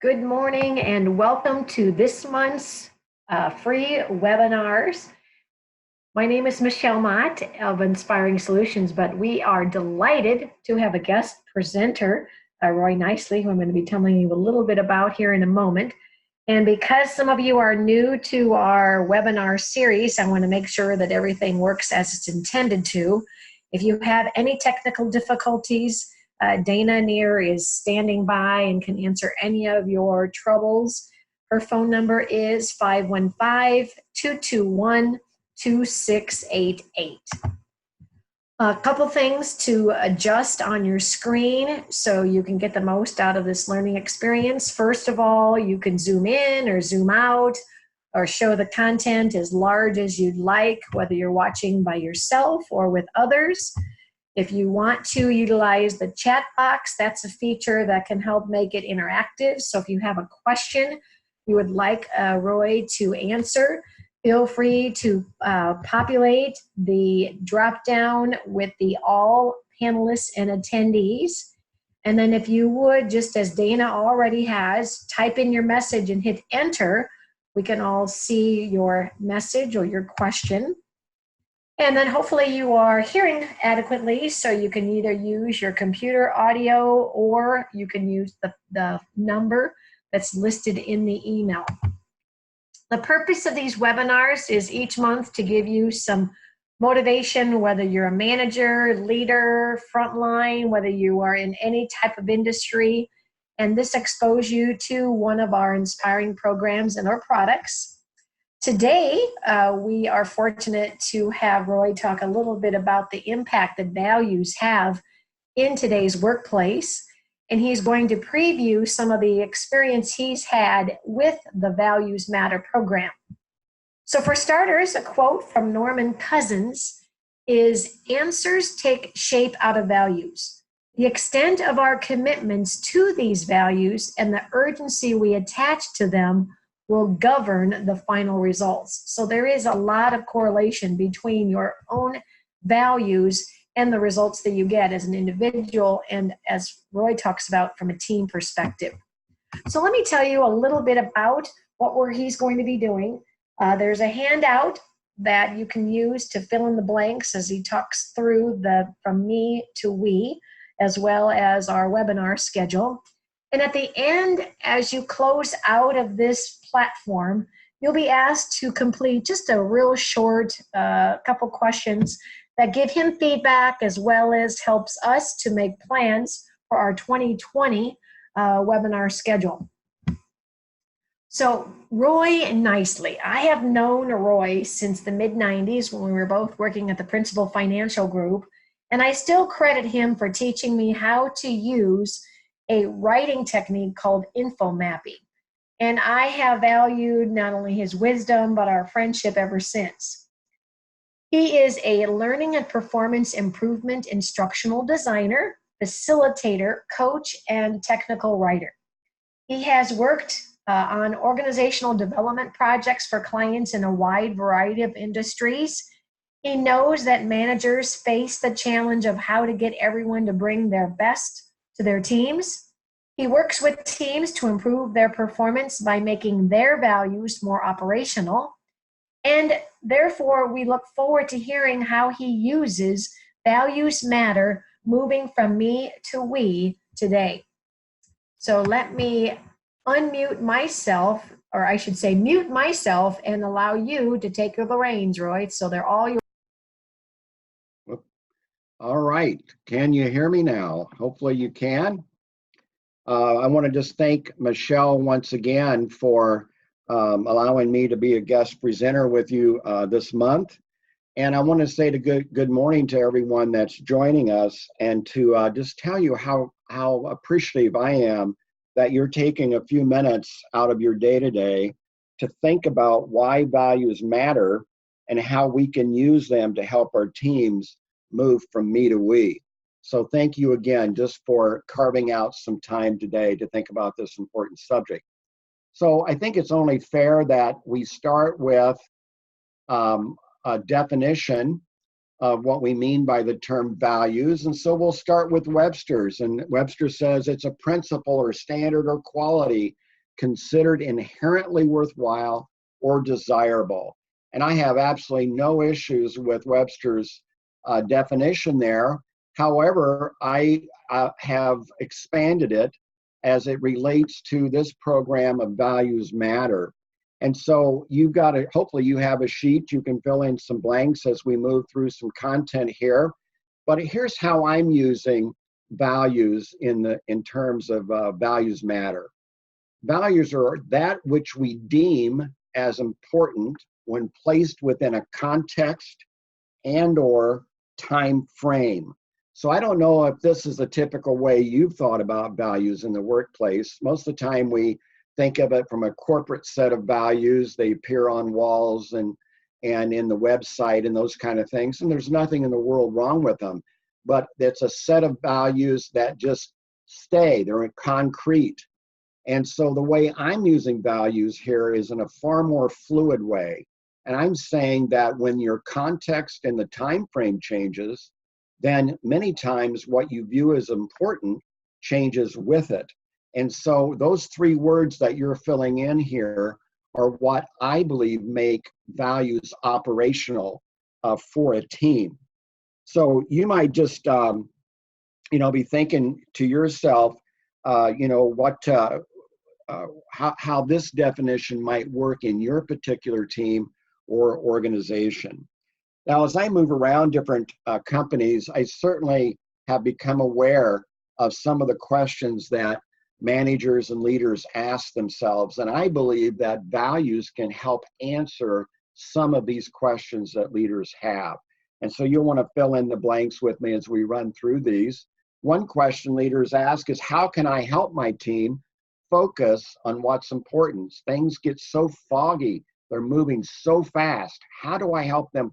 Good morning and welcome to this month's free webinars. My name is Michelle Mott of Inspiring Solutions, but we are delighted to have a guest presenter, Roy Knicley, who I'm going to be telling you a little bit about here in a moment. And because some of you are new to our webinar series, I want to make sure that everything works as it's intended to. If you have any technical difficulties, Dana Neer is standing by and can answer any of your troubles. Her phone number is 515-221-2688. A couple things to adjust on your screen so you can get the most out of this learning experience. First of all, you can zoom in or zoom out or show the content as large as you'd like, whether you're watching by yourself or with others. If you want to utilize the chat box, that's a feature that can help make it interactive. So if you have a question you would like Roy to answer, feel free to populate the drop down with the all panelists and attendees. And then if you would, just as Dana already has, type in your message and hit enter. We can all see your message or your question. And then hopefully you are hearing adequately, so you can either use your computer audio or you can use the number that's listed in the email. The purpose of these webinars is each month to give you some motivation, whether you're a manager, leader, frontline, whether you are in any type of industry, and this exposes you to one of our inspiring programs and our products. Today, we are fortunate to have Roy talk a little bit about the impact that values have in today's workplace, and he's going to preview some of the experience he's had with the Values Matter program. So for starters, a quote from Norman Cousins is, "Answers take shape out of values. The extent of our commitments to these values and the urgency we attach to them will govern the final results." So there is a lot of correlation between your own values and the results that you get as an individual and, as Roy talks about, from a team perspective. So let me tell you a little bit about what he's going to be doing. There's a handout that you can use to fill in the blanks as he talks through the from me to we, as well as our webinar schedule. And at the end, as you close out of this platform, you'll be asked to complete just a real short couple questions that give him feedback, as well as helps us to make plans for our 2020 webinar schedule. So Roy Knicley, I have known Roy since the mid-90s when we were both working at the Principal Financial Group, and I still credit him for teaching me how to use a writing technique called info mapping. And I have valued not only his wisdom, but our friendship ever since. He is a learning and performance improvement instructional designer, facilitator, coach, and technical writer. He has worked on organizational development projects for clients in a wide variety of industries. He knows that managers face the challenge of how to get everyone to bring their best to their teams. He works with teams to improve their performance by making their values more operational. And therefore, we look forward to hearing how he uses Values Matter, moving from me to we today. So let me unmute myself, or I should say mute myself, and allow you to take the reins, Roy. So they're all yours. All right. Can you hear me now? Hopefully you can. I want to just thank Michelle once again for allowing me to be a guest presenter with you this month. And I want to say good morning to everyone that's joining us, and to just tell you how appreciative I am that you're taking a few minutes out of your day-to-day to think about why values matter and how we can use them to help our teams move from me to we. So thank you again just for carving out some time today to think about this important subject. So I think it's only fair that we start with a definition of what we mean by the term values. And so we'll start with Webster's. And Webster says it's a principle or standard or quality considered inherently worthwhile or desirable. And I have absolutely no issues with Webster's definition there. However, I have expanded it as it relates to this program of Values Matter. And so you've got to, hopefully you have a sheet, you can fill in some blanks as we move through some content here. But here's how I'm using values in terms of Values Matter. Values are that which we deem as important when placed within a context and or time frame. So I don't know if this is a typical way you've thought about values in the workplace. Most of the time we think of it from a corporate set of values. They appear on walls and in the website and those kind of things. And there's nothing in the world wrong with them. But it's a set of values that just stay. They're concrete. And so the way I'm using values here is in a far more fluid way. And I'm saying that when your context and the time frame changes, then many times what you view as important changes with it. And so those three words that you're filling in here are what I believe make values operational for a team. So you might just, be thinking to yourself, how this definition might work in your particular team or organization. Now, as I move around different companies, I certainly have become aware of some of the questions that managers and leaders ask themselves. And I believe that values can help answer some of these questions that leaders have. And so you'll want to fill in the blanks with me as we run through these. One question leaders ask is, how can I help my team focus on what's important? Things get so foggy. They're moving so fast. How do I help them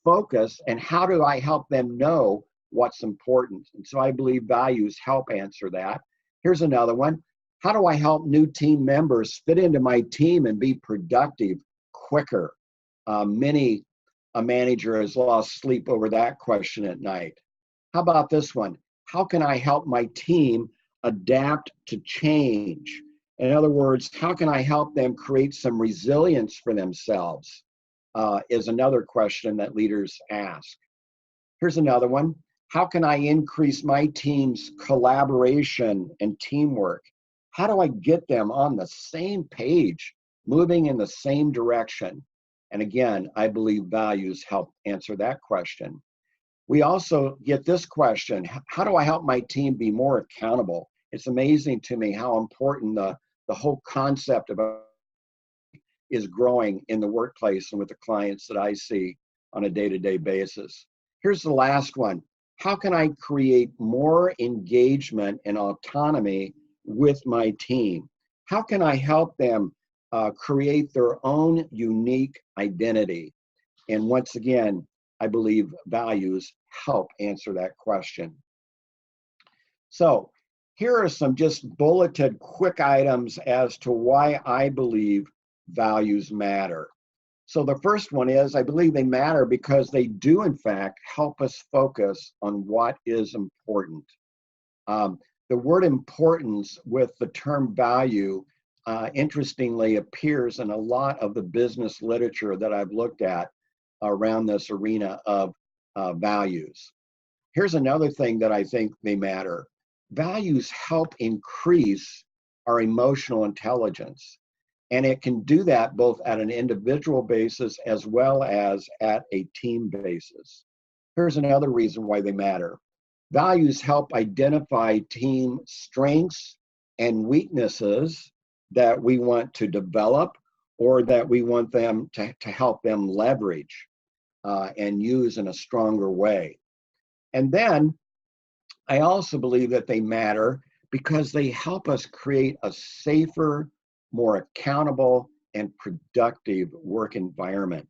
focus, and how do I help them know what's important? And so I believe values help answer that. Here's another one. How do I help new team members fit into my team and be productive quicker? Many a manager has lost sleep over that question at night. How about this one? How can I help my team adapt to change? In other words, how can I help them create some resilience for themselves? Is another question that leaders ask. Here's another one. How can I increase my team's collaboration and teamwork? How do I get them on the same page, moving in the same direction? And again, I believe values help answer that question. We also get this question: how do I help my team be more accountable? It's amazing to me how important the whole concept of is growing in the workplace and with the clients that I see on a day-to-day basis. Here's the last one. How can I create more engagement and autonomy with my team? How can I help them create their own unique identity? And once again, I believe values help answer that question. So here are some just bulleted quick items as to why I believe values matter. So the first one is, I believe they matter because they do in fact help us focus on what is important. The word importance with the term value interestingly appears in a lot of the business literature that I've looked at around this arena of values. Here's another thing that I think they matter. Values help increase our emotional intelligence. And it can do that both at an individual basis as well as at a team basis. Here's another reason why they matter. Values help identify team strengths and weaknesses that we want to develop or that we want them to help them leverage and use in a stronger way. And then I also believe that they matter because they help us create a safer, more accountable, and productive work environment.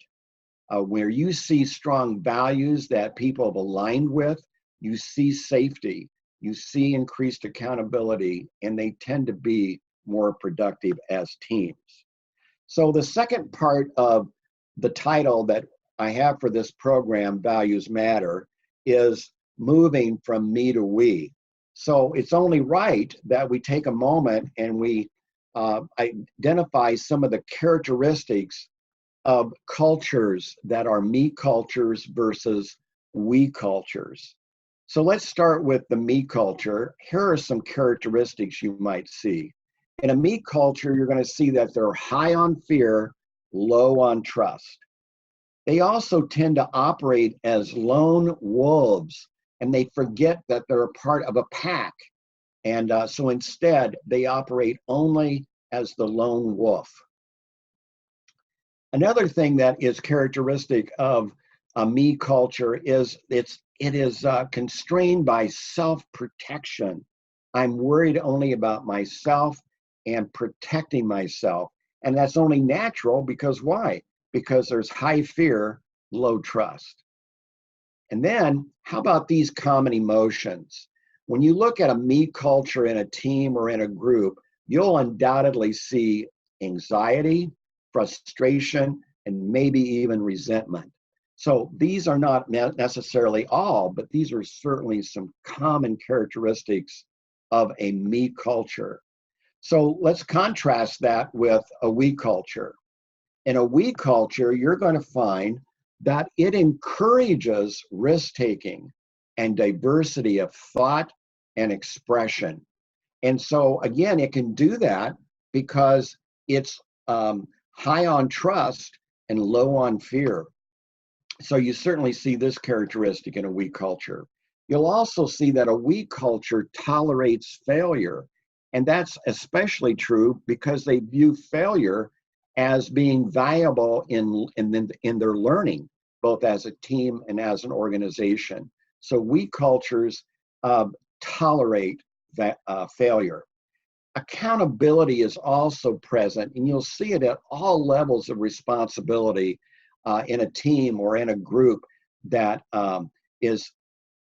Where you see strong values that people have aligned with, you see safety, you see increased accountability, and they tend to be more productive as teams. So the second part of the title that I have for this program, Values Matter, is moving from me to we. So it's only right that we take a moment and we identify some of the characteristics of cultures that are me cultures versus we cultures. So let's start with the me culture. Here are some characteristics you might see. In a me culture, you're going to see that they're high on fear, low on trust. They also tend to operate as lone wolves, and they forget that they're a part of a pack. And so instead, they operate only as the lone wolf. Another thing that is characteristic of a me culture is it is constrained by self-protection. I'm worried only about myself and protecting myself. And that's only natural because why? Because there's high fear, low trust. And then how about these common emotions? When you look at a me culture in a team or in a group, you'll undoubtedly see anxiety, frustration, and maybe even resentment. So these are not necessarily all, but these are certainly some common characteristics of a me culture. So let's contrast that with a we culture. In a we culture, you're going to find that it encourages risk-taking and diversity of thought and expression. And so again, it can do that because it's high on trust and low on fear. So you certainly see this characteristic in a we culture. You'll also see that a we culture tolerates failure. And that's especially true because they view failure as being valuable in their learning, both as a team and as an organization. So we cultures tolerate that failure. Accountability is also present, and you'll see it at all levels of responsibility in a team or in a group that is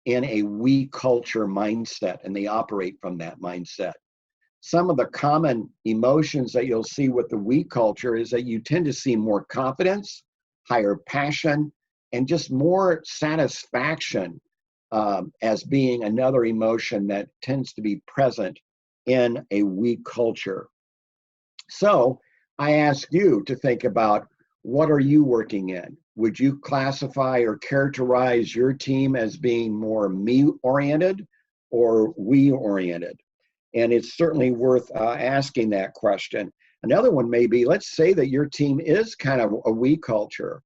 in a we culture mindset, and they operate from that mindset. Some of the common emotions that you'll see with the we culture is that you tend to see more confidence, higher passion, and just more satisfaction as being another emotion that tends to be present in a we culture. So I ask you to think about, what are you working in? Would you classify or characterize your team as being more me-oriented or we-oriented? And it's certainly worth asking that question. Another one may be, let's say that your team is kind of a we culture,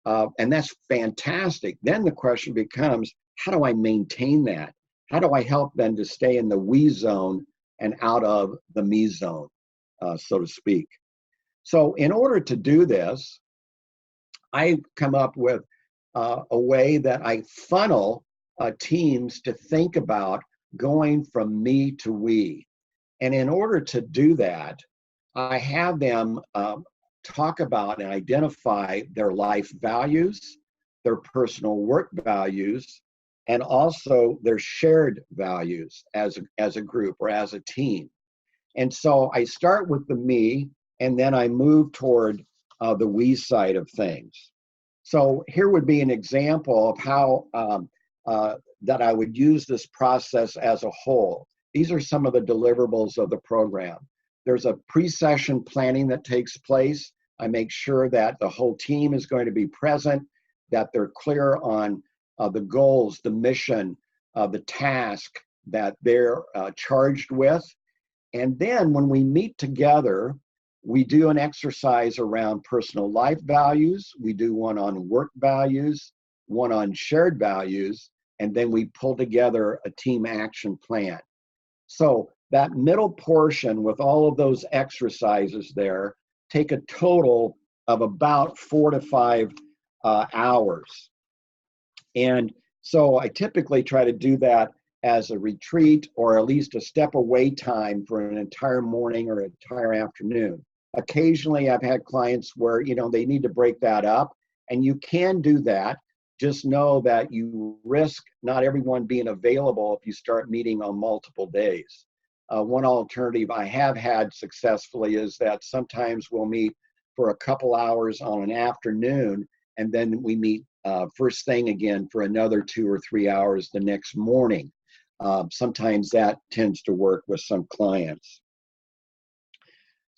and that's fantastic. Then the question becomes, how do I maintain that? How do I help them to stay in the we zone and out of the me zone, so to speak? So in order to do this, I come up with a way that I funnel teams to think about going from me to we. And in order to do that, I have them talk about and identify their life values, their personal work values, and also their shared values as a group or as a team. And so I start with the me, and then I move toward the we side of things. So here would be an example of how that I would use this process as a whole. These are some of the deliverables of the program. There's a pre-session planning that takes place. I make sure that the whole team is going to be present, that they're clear on the goals, the mission, the task that they're charged with. And then when we meet together, we do an exercise around personal life values. We do one on work values, one on shared values, and then we pull together a team action plan. So that middle portion with all of those exercises there take a total of about 4 to 5 hours. And so I typically try to do that as a retreat or at least a step away time for an entire morning or entire afternoon. Occasionally I've had clients where, they need to break that up, and you can do that. Just know that you risk not everyone being available if you start meeting on multiple days. One alternative I have had successfully is that sometimes we'll meet for a couple hours on an afternoon, and then we meet first thing again for another 2 or 3 hours the next morning. Sometimes that tends to work with some clients.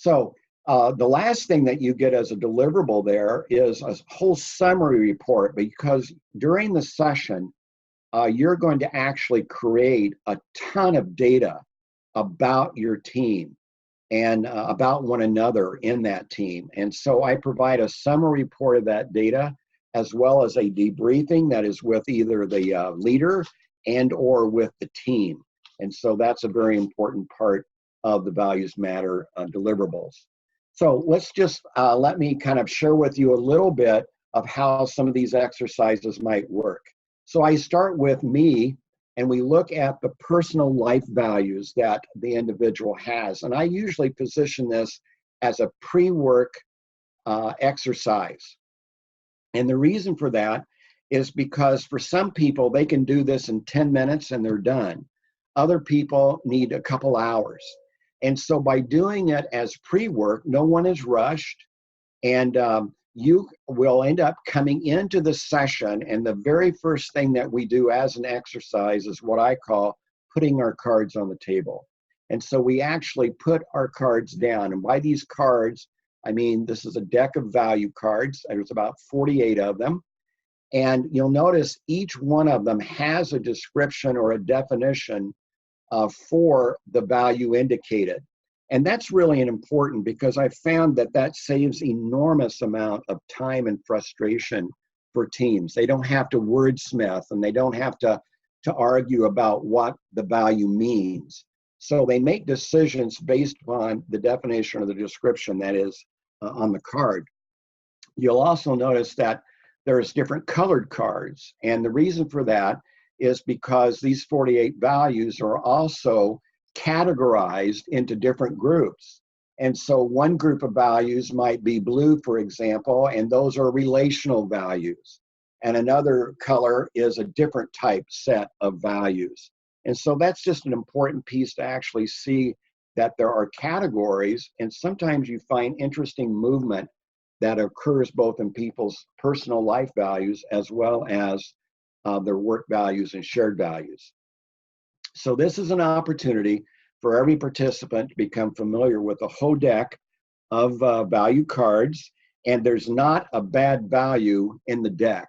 So the last thing that you get as a deliverable there is a whole summary report, because during the session, you're going to actually create a ton of data about your team and about one another in that team. And so I provide a summary report of that data, as well as a debriefing that is with either the leader and or with the team. And so that's a very important part of the Values Matter deliverables. So let's just let me kind of share with you a little bit of how some of these exercises might work. So I start with me, and we look at the personal life values that the individual has. And I usually position this as a pre-work exercise. And the reason for that is because for some people, they can do this in 10 minutes and they're done. Other people need a couple hours. And so by doing it as pre-work, no one is rushed, and you will end up coming into the session, and the very first thing that we do as an exercise is what I call putting our cards on the table. And so we actually put our cards down. And by these cards, I mean, this is a deck of value cards. There's about 48 of them. And you'll notice each one of them has a description or a definition for the value indicated. And that's really important, because I found that that saves enormous amount of time and frustration for teams. They don't have to wordsmith, and they don't have to argue about what the value means. So they make decisions based on the definition or the description that is on the card. You'll also notice that there's different colored cards. And the reason for that is because these 48 values are also categorized into different groups. And so one group of values might be blue, for example, and those are relational values. And another color is a different type set of values. And so that's just an important piece to actually see that there are categories, and sometimes you find interesting movement that occurs both in people's personal life values as well as their work values and shared values. So this is an opportunity for every participant to become familiar with a whole deck of value cards, and there's not a bad value in the deck.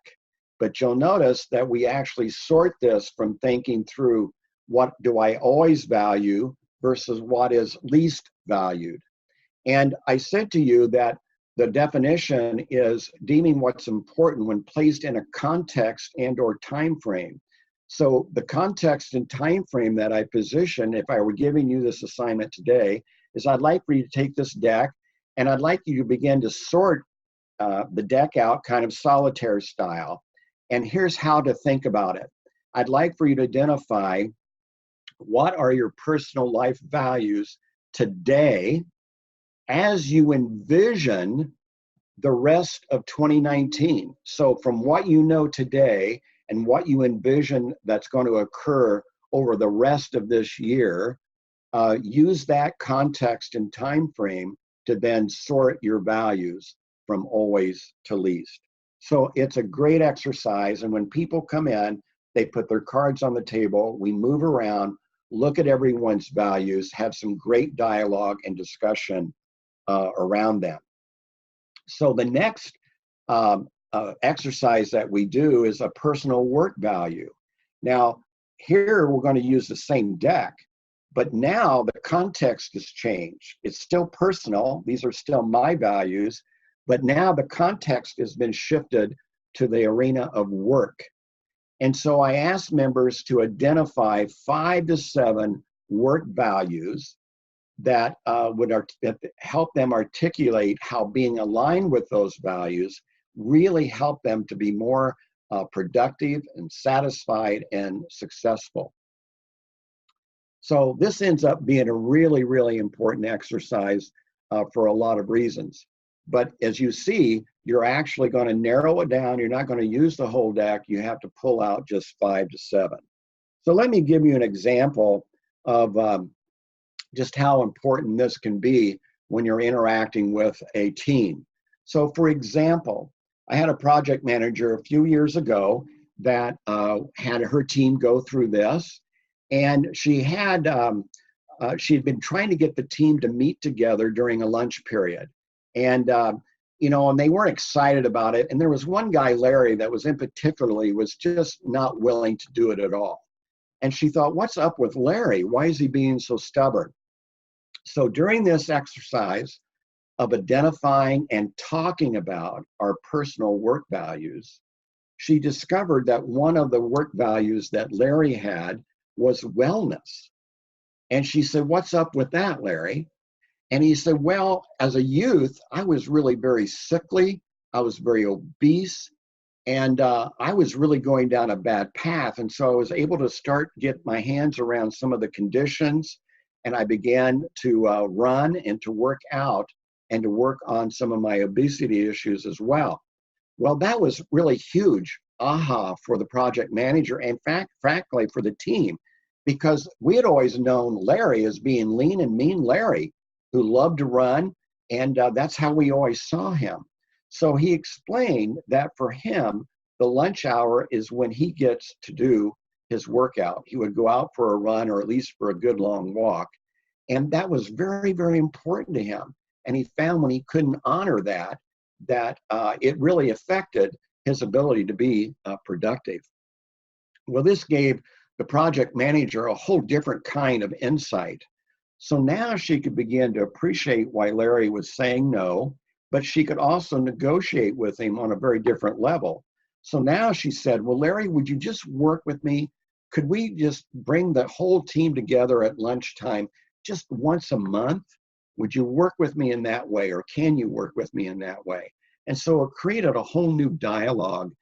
But you'll notice that we actually sort this from thinking through what do I always value versus what is least valued. And I said to you that the definition is deeming what's important when placed in a context and or time frame. So the context and time frame that I position, if I were giving you this assignment today, is I'd like for you to take this deck, and I'd like you to begin to sort the deck out kind of solitaire style. And here's how to think about it. I'd like for you to identify what are your personal life values today as you envision the rest of 2019. So from what you know today and what you envision that's going to occur over the rest of this year, use that context and time frame to then sort your values from always to least. So it's a great exercise, and when people come in, they put their cards on the table, we move around, look at everyone's values, have some great dialogue and discussion around them. So the next exercise that we do is a personal work value. Now, here we're going to use the same deck, but now the context has changed. It's still personal. These are still my values, but now the context has been shifted to the arena of work. And so I asked members to identify 5 to 7 work values that would help them articulate how being aligned with those values really help them to be more productive and satisfied and successful. So this ends up being a really, really important exercise for a lot of reasons. But as you see, you're actually going to narrow it down. You're not going to use the whole deck. You have to pull out just 5 to 7. So let me give you an example of just how important this can be when you're interacting with a team. So for example, I had a project manager a few years ago that had her team go through this, and she had she had been trying to get the team to meet together during a lunch period. And, and they weren't excited about it. And there was one guy, Larry, that was just not willing to do it at all. And she thought, what's up with Larry? Why is he being so stubborn? So during this exercise of identifying and talking about our personal work values, she discovered that one of the work values that Larry had was wellness. And she said, what's up with that, Larry? And he said, well, as a youth, I was really very sickly. I was very obese. And I was really going down a bad path. And so I was able to get my hands around some of the conditions. And I began to run and to work out and to work on some of my obesity issues as well. Well, that was really huge aha for the project manager and frankly for the team, because we had always known Larry as being lean and mean Larry who loved to run. And that's how we always saw him. So he explained that for him, the lunch hour is when he gets to do his workout. He would go out for a run or at least for a good long walk. And that was very, very important to him. And he found when he couldn't honor that it really affected his ability to be productive. Well, this gave the project manager a whole different kind of insight. So now she could begin to appreciate why Larry was saying no, but she could also negotiate with him on a very different level. So now she said, well, Larry, would you just work with me? Could we just bring the whole team together at lunchtime just once a month? Would you work with me in that way, or can you work with me in that way? And so it created a whole new dialogue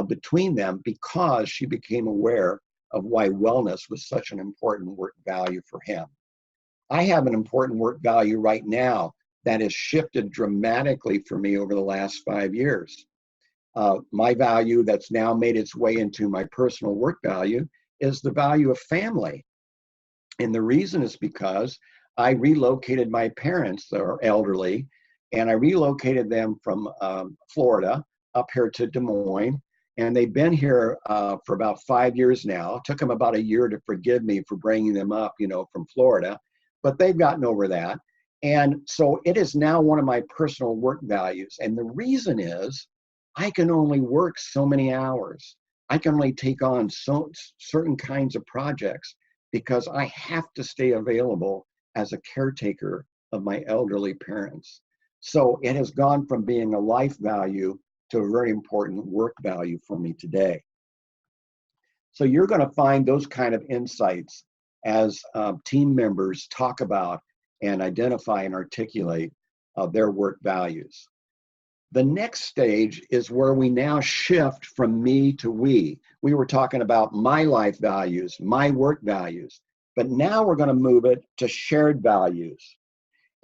between them because she became aware of why wellness was such an important work value for him. I have an important work value right now that has shifted dramatically for me over the last 5 years. My value that's now made its way into my personal work value is the value of family. And the reason is because I relocated my parents that are elderly, and I relocated them from Florida up here to Des Moines. And they've been here for about 5 years now. It took them about a year to forgive me for bringing them up, from Florida, but they've gotten over that. And so it is now one of my personal work values. And the reason is I can only work so many hours. I can only take on certain kinds of projects because I have to stay available as a caretaker of my elderly parents. So it has gone from being a life value to a very important work value for me today. So you're going to find those kind of insights as team members talk about and identify and articulate their work values. The next stage is where we now shift from me to we. We were talking about my life values, my work values, but now we're going to move it to shared values.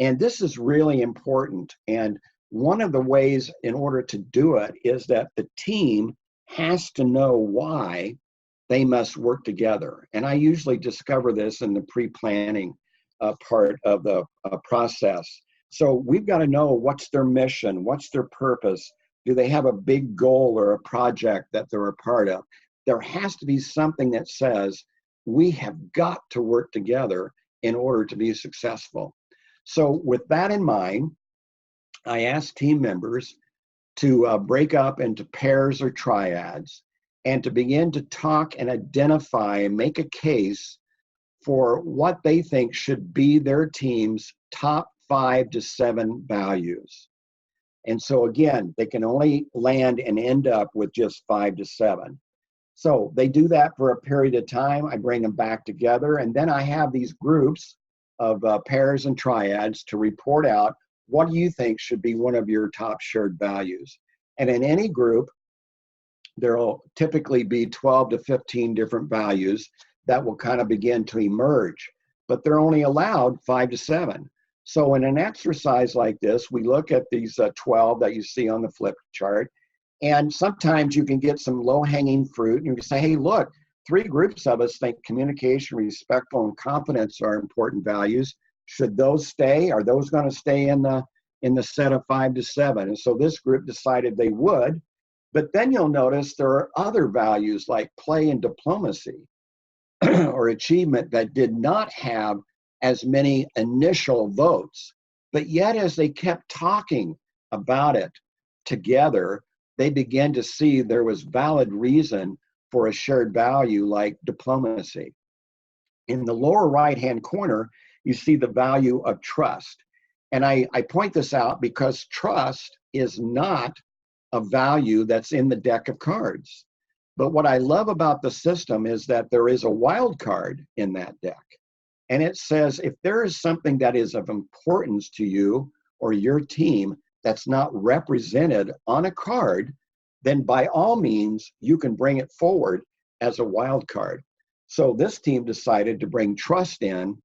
And this is really important. And one of the ways in order to do it is that the team has to know why they must work together. And I usually discover this in the pre-planning part of the process. So we've got to know what's their mission, what's their purpose. Do they have a big goal or a project that they're a part of? There has to be something that says we have got to work together in order to be successful. So with that in mind, I ask team members to break up into pairs or triads and to begin to talk and identify and make a case for what they think should be their team's top 5 to 7 values. And so again, they can only land and end up with just 5 to 7. So they do that for a period of time. I bring them back together, and then I have these groups of pairs and triads to report out what do you think should be one of your top shared values. And in any group, there will typically be 12 to 15 different values that will kind of begin to emerge, but they're only allowed 5 to 7. So in an exercise like this, we look at these 12 that you see on the flip chart, and sometimes you can get some low-hanging fruit, and you can say, hey, look, 3 groups of us think communication, respectful, and confidence are important values. Should those stay? Are those going to stay in the set of 5 to 7? And so this group decided they would, but then you'll notice there are other values like play and diplomacy or achievement that did not have as many initial votes. But yet, as they kept talking about it together, they began to see there was valid reason for a shared value like diplomacy. In the lower right-hand corner, you see the value of trust. And I point this out because trust is not a value that's in the deck of cards. But what I love about the system is that there is a wild card in that deck. And it says if there is something that is of importance to you or your team that's not represented on a card, then by all means, you can bring it forward as a wild card. So this team decided to bring trust in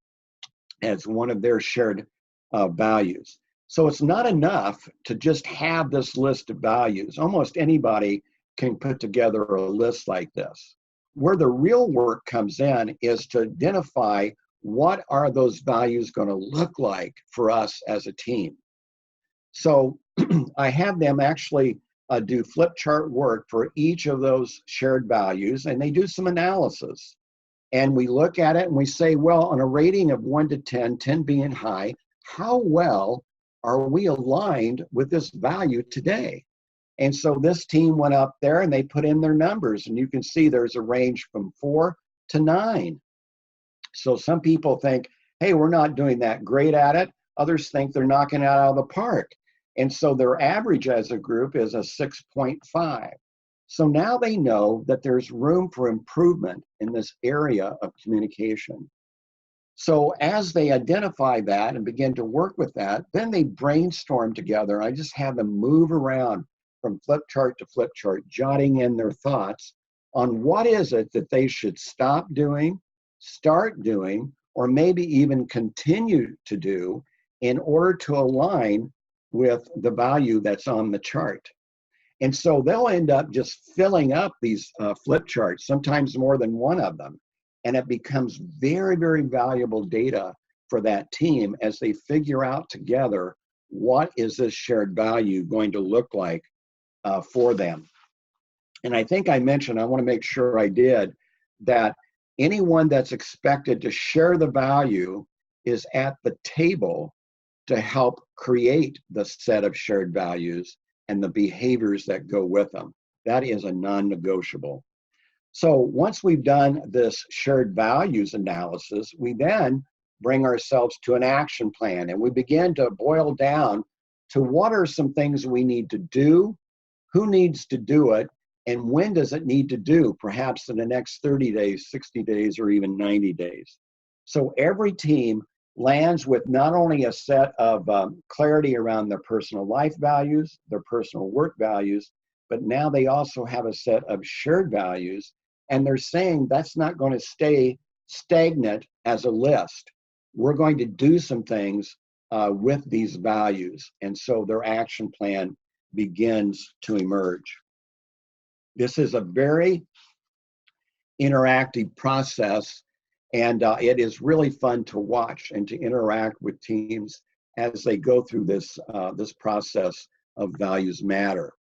as one of their shared values. So it's not enough to just have this list of values. Almost anybody can put together a list like this. Where the real work comes in is to identify what are those values going to look like for us as a team. So I have them actually do flip chart work for each of those shared values, and they do some analysis. And we look at it and we say, well, on a rating of 1 to 10, 10 being high, how well are we aligned with this value today? And so this team went up there and they put in their numbers, and you can see there's a range from 4 to 9. So some people think, hey, we're not doing that great at it. Others think they're knocking it out of the park. And so their average as a group is a 6.5. So now they know that there's room for improvement in this area of communication. So as they identify that and begin to work with that, then they brainstorm together. I just have them move around from flip chart to flip chart, jotting in their thoughts on what is it that they should stop doing, start doing, or maybe even continue to do in order to align with the value that's on the chart. And so they'll end up just filling up these flip charts, sometimes more than one of them. And it becomes very, very valuable data for that team as they figure out together what is this shared value going to look like for them. And I think I mentioned, I want to make sure I did, that anyone that's expected to share the value is at the table to help create the set of shared values and the behaviors that go with them. That is a non-negotiable. So once we've done this shared values analysis, we then bring ourselves to an action plan, and we begin to boil down to what are some things we need to do, who needs to do it, and when does it need to do, perhaps in the next 30 days, 60 days, or even 90 days. So every team lands with not only a set of clarity around their personal life values, their personal work values, but now they also have a set of shared values, and they're saying that's not going to stay stagnant as a list. We're going to do some things with these values, and so their action plan begins to emerge. This is a very interactive process, and it is really fun to watch and to interact with teams as they go through this process of values matter.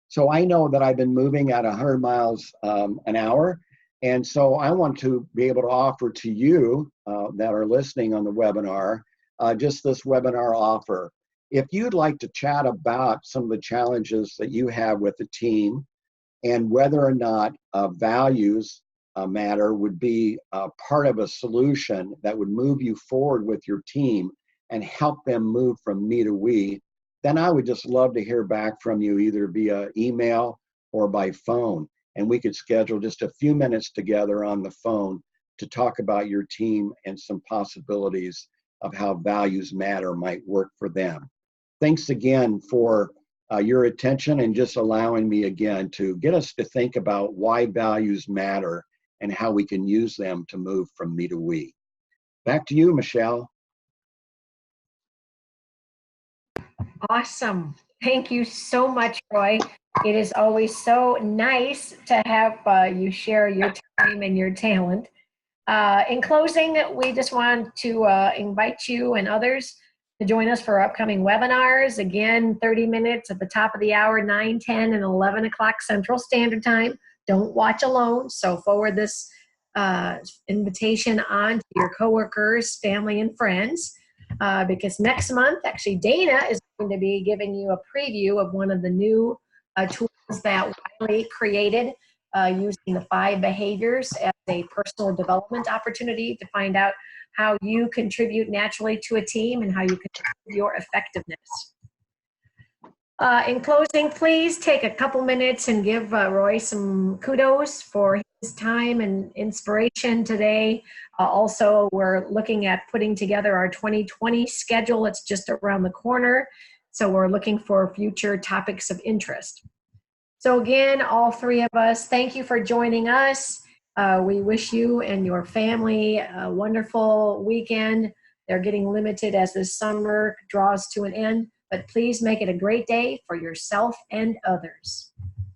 So I know that I've been moving at 100 miles an hour, and so I want to be able to offer to you that are listening on the webinar just this webinar offer. If you'd like to chat about some of the challenges that you have with the team and whether or not values matter would be part of a solution that would move you forward with your team and help them move from me to we, then I would just love to hear back from you either via email or by phone. And we could schedule just a few minutes together on the phone to talk about your team and some possibilities of how values matter might work for them. Thanks again for your attention and just allowing me again to get us to think about why values matter and how we can use them to move from me to we. Back to you, Michelle. Awesome. Thank you so much, Roy. It is always so nice to have you share your time and your talent. In closing, we just want to invite you and others to join us for upcoming webinars. Again, 30 minutes at the top of the hour, 9, 10, and 11 o'clock Central Standard Time. Don't watch alone, so forward this invitation on to your coworkers, family, and friends. Because next month, actually, Dana is going to be giving you a preview of one of the new tools that Wiley created using the 5 behaviors as a personal development opportunity to find out how you contribute naturally to a team and how you can improve your effectiveness. In closing, please take a couple minutes and give Roy some kudos for his time and inspiration today. Also, we're looking at putting together our 2020 schedule. It's just around the corner. So we're looking for future topics of interest. So again, all 3 of us, thank you for joining us. We wish you and your family a wonderful weekend. They're getting limited as the summer draws to an end, but please make it a great day for yourself and others.